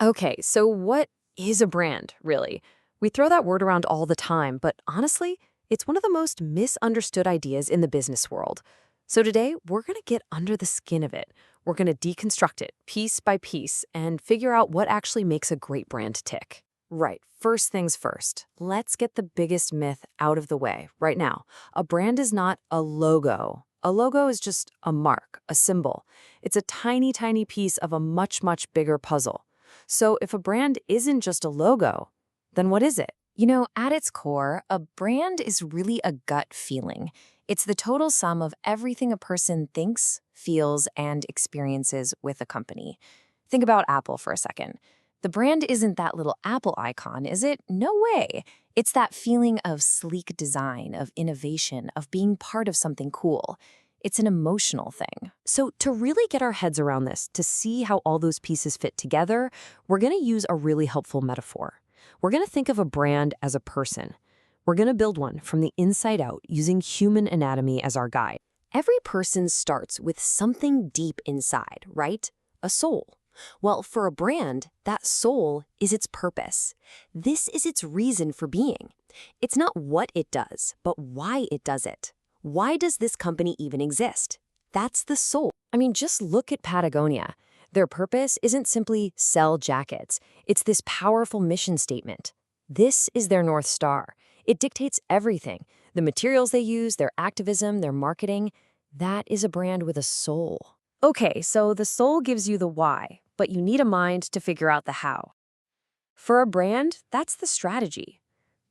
Okay, so what is a brand, really? We throw that word around all the time, but honestly, it's one of the most misunderstood ideas in the business world. So today, we're going to get under the skin of it. We're going to deconstruct it piece by piece and figure out what actually makes a great brand tick. Right, first things first, let's get the biggest myth out of the way right now. A brand is not a logo. A logo is just a mark, a symbol. It's a tiny, tiny piece of a much, much bigger puzzle. So if a brand isn't just a logo, then what is it? At its core, a brand is really a gut feeling. It's the total sum of everything a person thinks, feels, and experiences with a company. Think about Apple for a second. The brand isn't that little Apple icon, is it? No way. It's that feeling of sleek design, of innovation, of being part of something cool. It's an emotional thing. So to really get our heads around this, to see how all those pieces fit together, we're going to use a really helpful metaphor. We're going to think of a brand as a person. We're going to build one from the inside out using human anatomy as our guide. Every person starts with something deep inside, right? A soul. Well, for a brand, that soul is its purpose. This is its reason for being. It's not what it does, but why it does it. Why does this company even exist? That's the soul. I mean, just look at Patagonia. Their purpose isn't simply sell jackets. It's this powerful mission statement. This is their North Star. It dictates everything. The materials they use, their activism, their marketing. That is a brand with a soul. Okay, so the soul gives you the why, but you need a mind to figure out the how. For a brand, that's the strategy.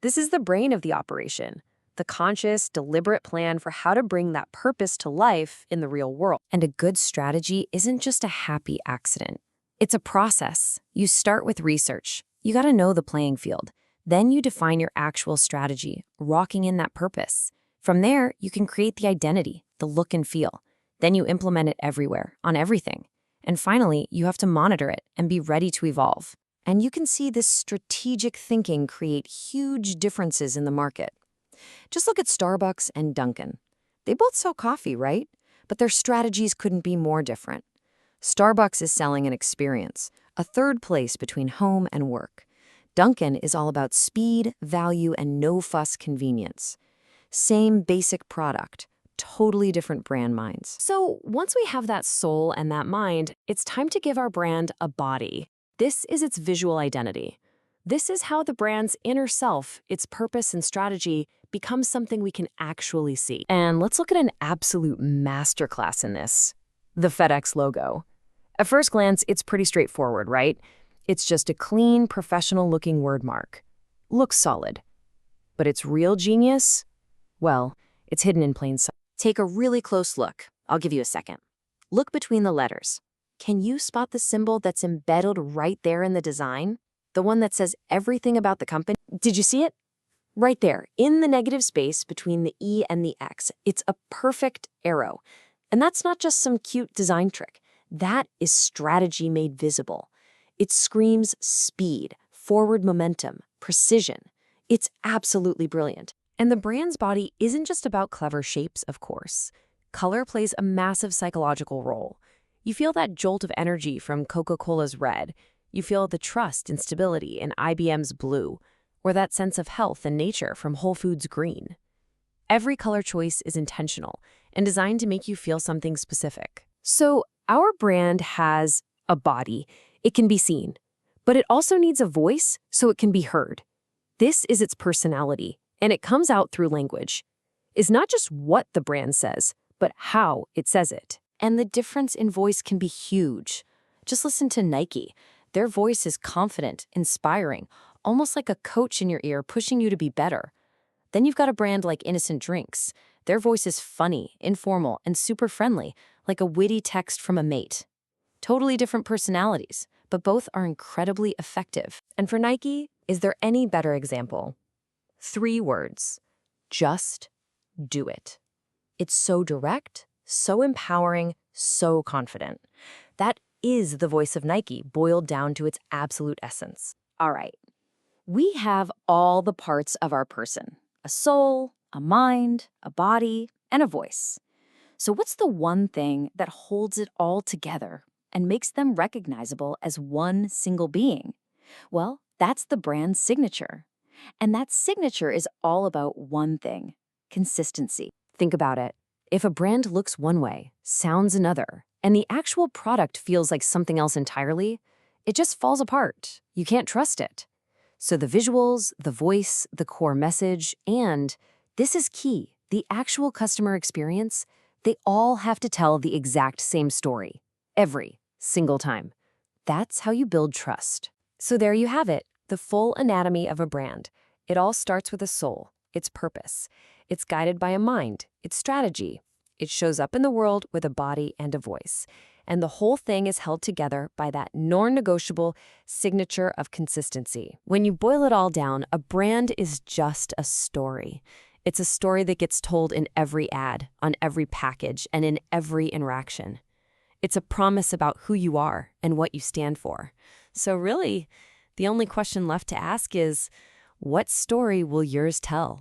This is the brain of the operation, the conscious, deliberate plan for how to bring that purpose to life in the real world. And a good strategy isn't just a happy accident. It's a process. You start with research. You got to know the playing field. Then you define your actual strategy, rocking in that purpose. From there, you can create the identity, the look and feel. Then you implement it everywhere, on everything. And finally, you have to monitor it and be ready to evolve. And you can see this strategic thinking create huge differences in the market. Just look at Starbucks and Dunkin'. They both sell coffee, right? But their strategies couldn't be more different. Starbucks is selling an experience, a third place between home and work. Dunkin' is all about speed, value, and no-fuss convenience. Same basic product, totally different brand minds. So once we have that soul and that mind, it's time to give our brand a body. This is its visual identity. This is how the brand's inner self, its purpose and strategy, becomes something we can actually see. And let's look at an absolute masterclass in this. The FedEx logo. At first glance, it's pretty straightforward, right? It's just a clean, professional-looking word mark. Looks solid. But its real genius? Well, it's hidden in plain sight. Take a really close look. I'll give you a second. Look between the letters. Can you spot the symbol that's embedded right there in the design? The one that says everything about the company? Did you see it? Right there, in the negative space between the E and the X. It's a perfect arrow. And that's not just some cute design trick. That is strategy made visible. It screams speed, forward momentum, precision. It's absolutely brilliant. And the brand's body isn't just about clever shapes, of course. Color plays a massive psychological role. You feel that jolt of energy from Coca-Cola's red. You feel the trust and stability in IBM's blue, or that sense of health and nature from Whole Foods' green. Every color choice is intentional and designed to make you feel something specific. So our brand has a body. It can be seen, but it also needs a voice so it can be heard. This is its personality, and it comes out through language. It's not just what the brand says, but how it says it. And the difference in voice can be huge. Just listen to Nike. Their voice is confident, inspiring, almost like a coach in your ear pushing you to be better. Then you've got a brand like Innocent Drinks. Their voice is funny, informal, and super friendly, like a witty text from a mate. Totally different personalities, but both are incredibly effective. And for Nike, is there any better example? 3 words. Just do it. It's so direct, so empowering, so confident. That is the voice of Nike boiled down to its absolute essence. All right. We have all the parts of our person: a soul, a mind, a body, and a voice. So what's the one thing that holds it all together? and makes them recognizable as one single being? Well, that's the brand's signature. And that signature is all about one thing: consistency. Think about it. If a brand looks one way, sounds another, and the actual product feels like something else entirely, it just falls apart. You can't trust it. So the visuals, the voice, the core message, and this is key, the actual customer experience, they all have to tell the exact same story, every single time. That's how you build trust. So there you have it, the full anatomy of a brand. It all starts with a soul, its purpose. It's guided by a mind, its strategy. It shows up in the world with a body and a voice. And the whole thing is held together by that non-negotiable signature of consistency. When you boil it all down, a brand is just a story. It's a story that gets told in every ad, on every package, and in every interaction. It's a promise about who you are and what you stand for. So really, the only question left to ask is, what story will yours tell?